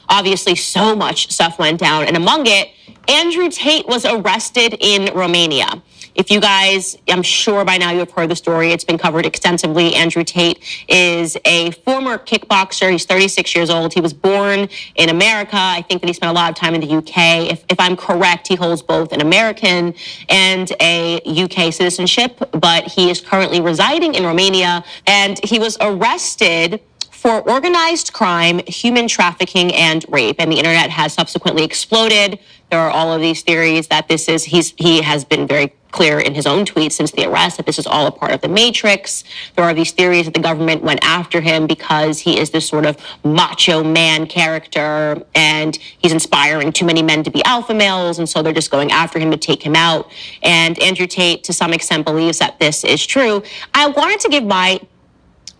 Obviously, so much stuff went down. And among it, Andrew Tate was arrested in Romania. If you guys, I'm sure by now you have heard the story. It's been covered extensively. Andrew Tate is a former kickboxer. He's 36 years old. He was born in America. I think that he spent a lot of time in the UK. If I'm correct, he holds both an American and a UK citizenship, but he is currently residing in Romania, and he was arrested for organized crime, human trafficking, and rape. And the internet has subsequently exploded. There are all of these theories that he has been very clear in his own tweets since the arrest that this is all a part of the Matrix. There are these theories that the government went after him because he is this sort of macho man character and he's inspiring too many men to be alpha males, and so they're just going after him to take him out. And Andrew Tate, to some extent, believes that this is true. I wanted to give my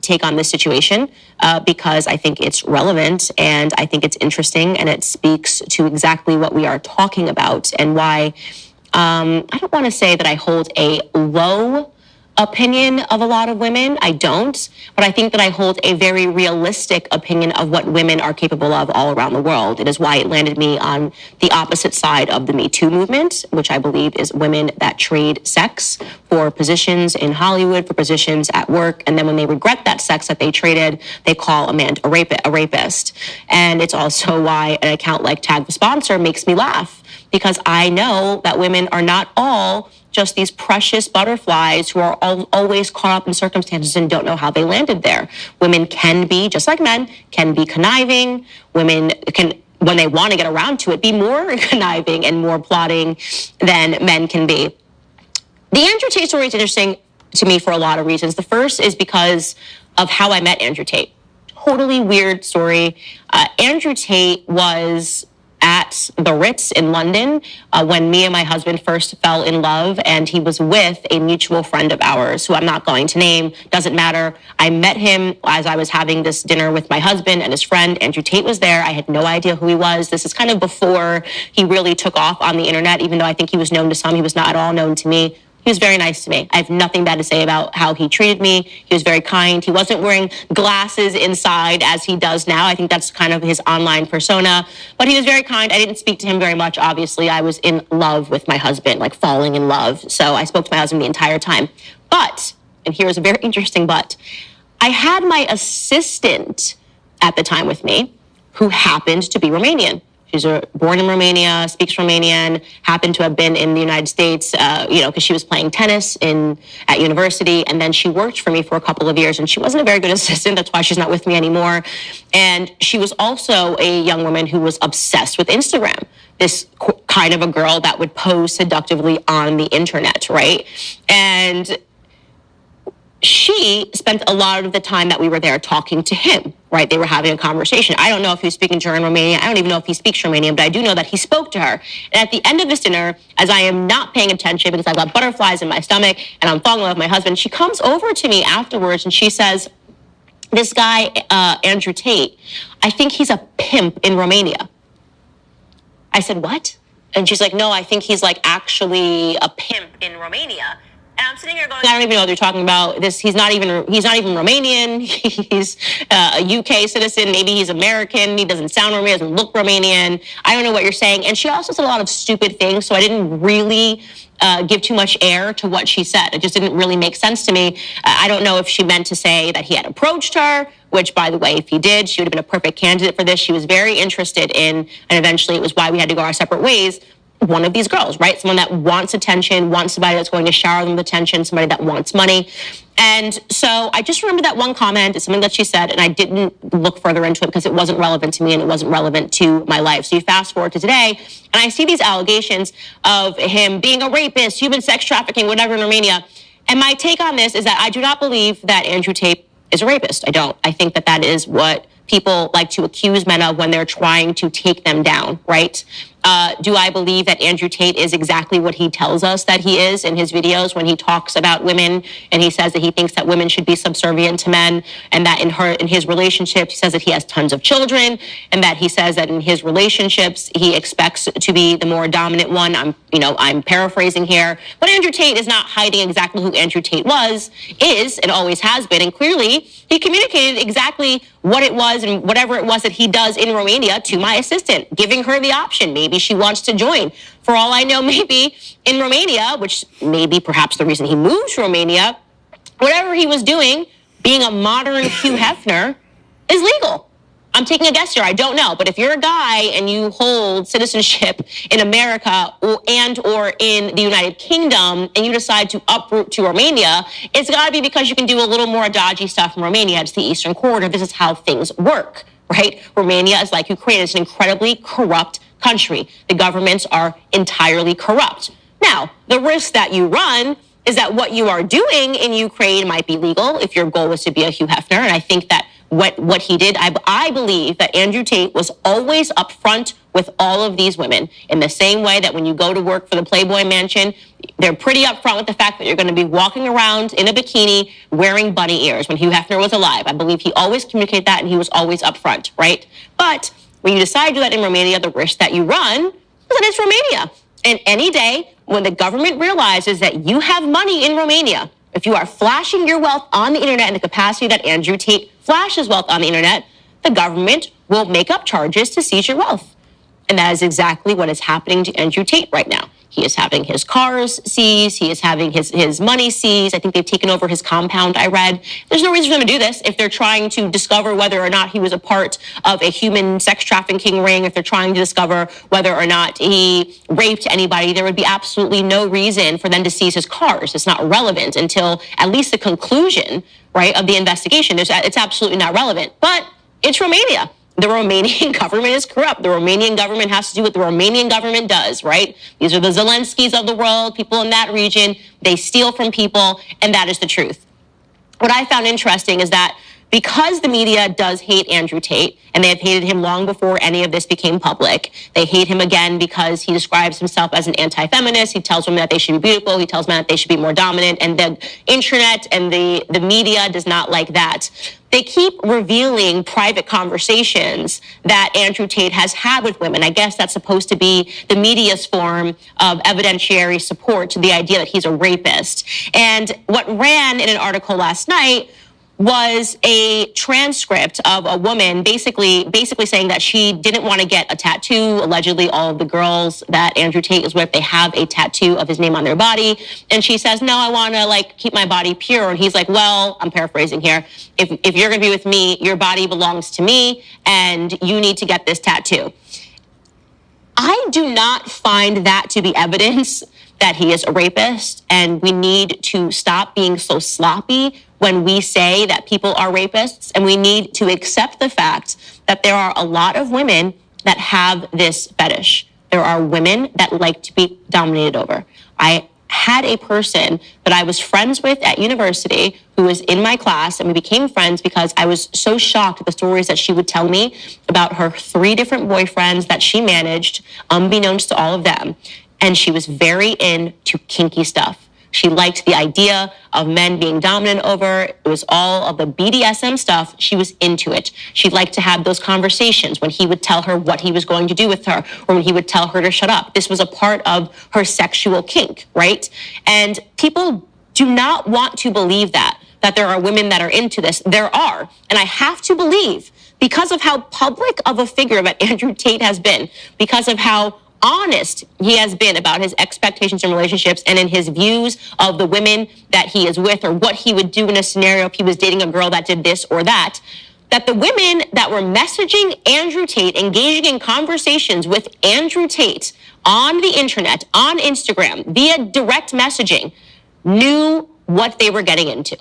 take on this situation because I think it's relevant and I think it's interesting and it speaks to exactly what we are talking about and why I don't want to say that I hold a low opinion of a lot of women. I don't, but I think that I hold a very realistic opinion of what women are capable of all around the world. It is why it landed me on the opposite side of the Me Too movement, which I believe is women that trade sex for positions in Hollywood, for positions at work, and then when they regret that sex that they traded, they call a man a rapist. And it's also why an account like Tag the Sponsor makes me laugh, because I know that women are not all just these precious butterflies who are always caught up in circumstances and don't know how they landed there. Women can be, just like men, can be conniving. Women can, when they want to get around to it, be more conniving and more plotting than men can be. The Andrew Tate story is interesting to me for a lot of reasons. The first is because of how I met Andrew Tate. Totally weird story. Andrew Tate was at the Ritz in London when me and my husband first fell in love, and he was with a mutual friend of ours who I'm not going to name, doesn't matter. I met him as I was having this dinner with my husband and his friend. Andrew Tate was there. I had no idea who he was. This is kind of before he really took off on the internet, even though I think he was known to some. He was not at all known to me. He was very nice to me. I have nothing bad to say about how he treated me. He was very kind. He wasn't wearing glasses inside as he does now. I think that's kind of his online persona. But he was very kind. I didn't speak to him very much, obviously. I was in love with my husband, like falling in love. So I spoke to my husband the entire time. But, and here's a very interesting but, I had my assistant at the time with me who happened to be Romanian. She's born in Romania, speaks Romanian, happened to have been in the United States, because she was playing tennis at university. And then she worked for me for a couple of years, and she wasn't a very good assistant. That's why she's not with me anymore. And she was also a young woman who was obsessed with Instagram, this kind of a girl that would pose seductively on the internet, right? And she spent a lot of the time that we were there talking to him, right? They were having a conversation. I don't know if he was speaking to her in Romanian. I don't even know if he speaks Romanian, but I do know that he spoke to her. And at the end of this dinner, as I am not paying attention because I've got butterflies in my stomach and I'm falling in love with my husband, she comes over to me afterwards and she says, this guy, Andrew Tate, I think he's a pimp in Romania. I said, what? And she's like, no, I think he's like actually a pimp in Romania. And I'm sitting here going, I don't even know what they're talking about. He's not even Romanian. He's a UK citizen. Maybe he's American. He doesn't sound Romanian, doesn't look Romanian. I don't know what you're saying. And she also said a lot of stupid things, so I didn't really give too much air to what she said. It just didn't really make sense to me. I don't know if she meant to say that he had approached her, which, by the way, if he did, she would have been a perfect candidate for this. She was very interested in, and eventually it was why we had to go our separate ways, one of these girls, right? Someone that wants attention, wants somebody that's going to shower them with attention, somebody that wants money. And so I just remember that one comment. It's something that she said, and I didn't look further into it because it wasn't relevant to me and it wasn't relevant to my life. So you fast forward to today, and I see these allegations of him being a rapist, human sex trafficking, whatever in Romania. And my take on this is that I do not believe that Andrew Tate is a rapist. I don't. I think that that is what people like to accuse men of when they're trying to take them down, right? Do I believe that Andrew Tate is exactly what he tells us that he is in his videos when he talks about women and he says that he thinks that women should be subservient to men, and that in his relationships, he says that he has tons of children, and that he says that in his relationships, he expects to be the more dominant one. I'm paraphrasing here, but Andrew Tate is not hiding exactly who Andrew Tate is, and always has been. And clearly he communicated exactly what it was and whatever it was that he does in Romania to my assistant, giving her the option. Maybe she wants to join. For all I know, maybe in Romania, which may be perhaps the reason he moved to Romania, whatever he was doing, being a modern Hugh Hefner, is legal. I'm taking a guess here. I don't know. But if you're a guy and you hold citizenship in America or in the United Kingdom and you decide to uproot to Romania, it's got to be because you can do a little more dodgy stuff in Romania. It's the Eastern Corridor. This is how things work, right? Romania is like Ukraine. It's an incredibly corrupt country. The governments are entirely corrupt. Now, the risk that you run is that what you are doing in Ukraine might be legal if your goal was to be a Hugh Hefner. And I think that what he did, I believe that Andrew Tate was always upfront with all of these women in the same way that when you go to work for the Playboy Mansion, they're pretty upfront with the fact that you're going to be walking around in a bikini wearing bunny ears when Hugh Hefner was alive. I believe he always communicated that and he was always upfront, right? But when you decide to do that in Romania, the risk that you run is that it's Romania. And any day when the government realizes that you have money in Romania, if you are flashing your wealth on the internet in the capacity that Andrew Tate flashes wealth on the internet, the government will make up charges to seize your wealth. And that is exactly what is happening to Andrew Tate right now. He is having his cars seized. He is having his money seized. I think they've taken over his compound, I read. There's no reason for them to do this if they're trying to discover whether or not he was a part of a human sex trafficking ring, if they're trying to discover whether or not he raped anybody. There would be absolutely no reason for them to seize his cars. It's not relevant until at least the conclusion, right, of the investigation. It's absolutely not relevant. But it's Romania. The Romanian government is corrupt. The Romanian government has to do what the Romanian government does, right? These are the Zelenskys of the world, people in that region. They steal from people, and that is the truth. What I found interesting is that because the media does hate Andrew Tate, and they have hated him long before any of this became public, they hate him again because he describes himself as an anti-feminist. He tells women that they should be beautiful. He tells men that they should be more dominant. And the internet and the media does not like that. They keep revealing private conversations that Andrew Tate has had with women. I guess that's supposed to be the media's form of evidentiary support to the idea that he's a rapist. And what ran in an article last night was a transcript of a woman basically saying that she didn't want to get a tattoo. Allegedly, all of the girls that Andrew Tate is with, they have a tattoo of his name on their body. And she says, no, I want to keep my body pure. And he's like, well, I'm paraphrasing here. If you're going to be with me, your body belongs to me and you need to get this tattoo. I do not find that to be evidence that he is a rapist, and we need to stop being so sloppy when we say that people are rapists, and we need to accept the fact that there are a lot of women that have this fetish. There are women that like to be dominated over. I had a person that I was friends with at university who was in my class, and we became friends because I was so shocked at the stories that she would tell me about her 3 different boyfriends that she managed, unbeknownst to all of them. And she was very into kinky stuff. She liked the idea of men being dominant over her. It was all of the BDSM stuff. She was into it. She liked to have those conversations when he would tell her what he was going to do with her, or when he would tell her to shut up. This was a part of her sexual kink, right? And people do not want to believe that there are women that are into this. There are. And I have to believe, because of how public of a figure that Andrew Tate has been, because of how honest he has been about his expectations in relationships and in his views of the women that he is with, or what he would do in a scenario if he was dating a girl that did this or that, that the women that were messaging Andrew Tate, engaging in conversations with Andrew Tate on the internet, on Instagram, via direct messaging, knew what they were getting into.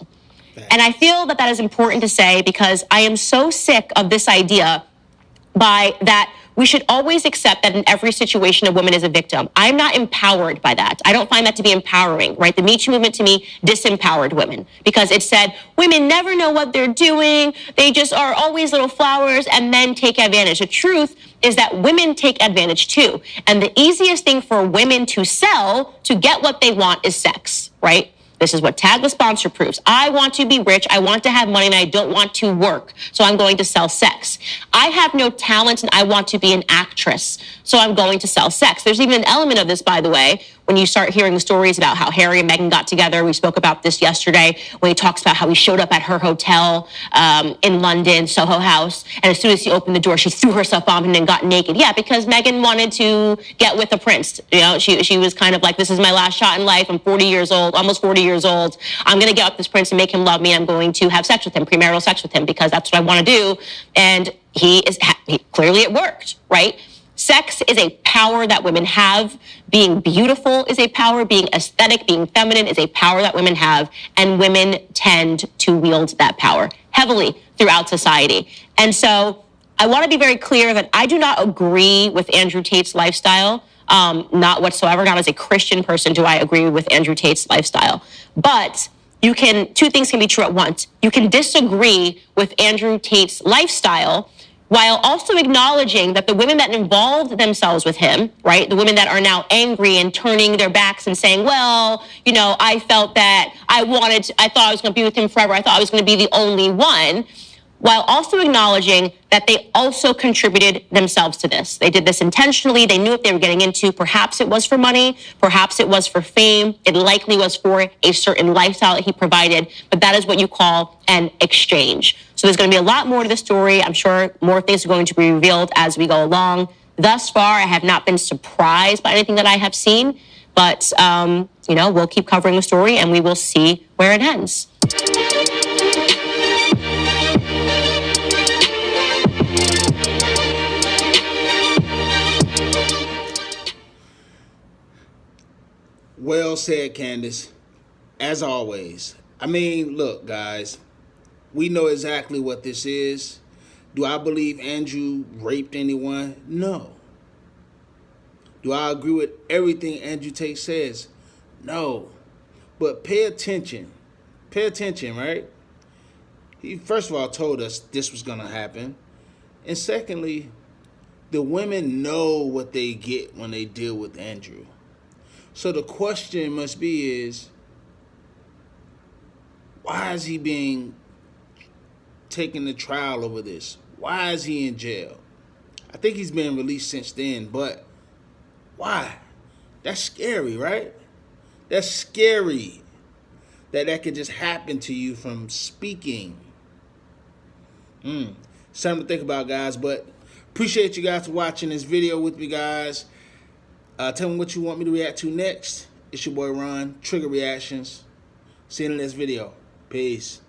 And I feel that is important to say, because I am so sick of this idea that we should always accept that in every situation, a woman is a victim. I'm not empowered by that. I don't find that to be empowering, right? The Me Too movement to me disempowered women because it said women never know what they're doing. They just are always little flowers and men take advantage. The truth is that women take advantage too. And the easiest thing for women to sell to get what they want is sex, right? This is what Tag the Sponsor proves. I want to be rich, I want to have money, and I don't want to work, so I'm going to sell sex. I have no talent, and I want to be an actress, so I'm going to sell sex. There's even an element of this, by the way, when you start hearing stories about how Harry and Meghan got together. We spoke about this yesterday when he talks about how he showed up at her hotel in London, Soho House, and as soon as he opened the door, she threw herself on him and got naked. Yeah, because Meghan wanted to get with the prince. You know, she was kind of like, this is my last shot in life. I'm 40 years old, almost 40 years old. I'm going to get with this prince and make him love me. I'm going to have sex with him, premarital sex with him, because that's what I want to do. And clearly it worked, right? Sex is a power that women have. Being beautiful is a power. Being aesthetic, being feminine is a power that women have. And women tend to wield that power heavily throughout society. And so I want to be very clear that I do not agree with Andrew Tate's lifestyle. Not whatsoever. Not as a Christian person do I agree with Andrew Tate's lifestyle. But two things can be true at once. You can disagree with Andrew Tate's lifestyle while also acknowledging that the women that involved themselves with him, right, the women that are now angry and turning their backs and saying, well, you know, I felt that I thought I was going to be with him forever. I thought I was going to be the only one, while also acknowledging that they also contributed themselves to this. They did this intentionally. They knew what they were getting into. Perhaps it was for money. Perhaps it was for fame. It likely was for a certain lifestyle that he provided. But that is what you call an exchange. So there's going to be a lot more to the story. I'm sure more things are going to be revealed as we go along. Thus far, I have not been surprised by anything that I have seen. But, you know, we'll keep covering the story and we will see where it ends. Well said, Candace. As always. I mean, look, guys. We know exactly what this is. Do I believe Andrew raped anyone? No. Do I agree with everything Andrew Tate says? No. But pay attention. Pay attention, right? He first of all told us this was going to happen. And secondly, the women know what they get when they deal with Andrew. So the question must be is, why is he being taken to trial over this? Why is he in jail? I think he's been released since then, but why? That's scary, right? That's scary that could just happen to you from speaking. Something to think about, guys, but appreciate you guys for watching this video with me, guys. Tell me what you want me to react to next. It's your boy Ron, Trigger Reactions. See you in the next video. Peace.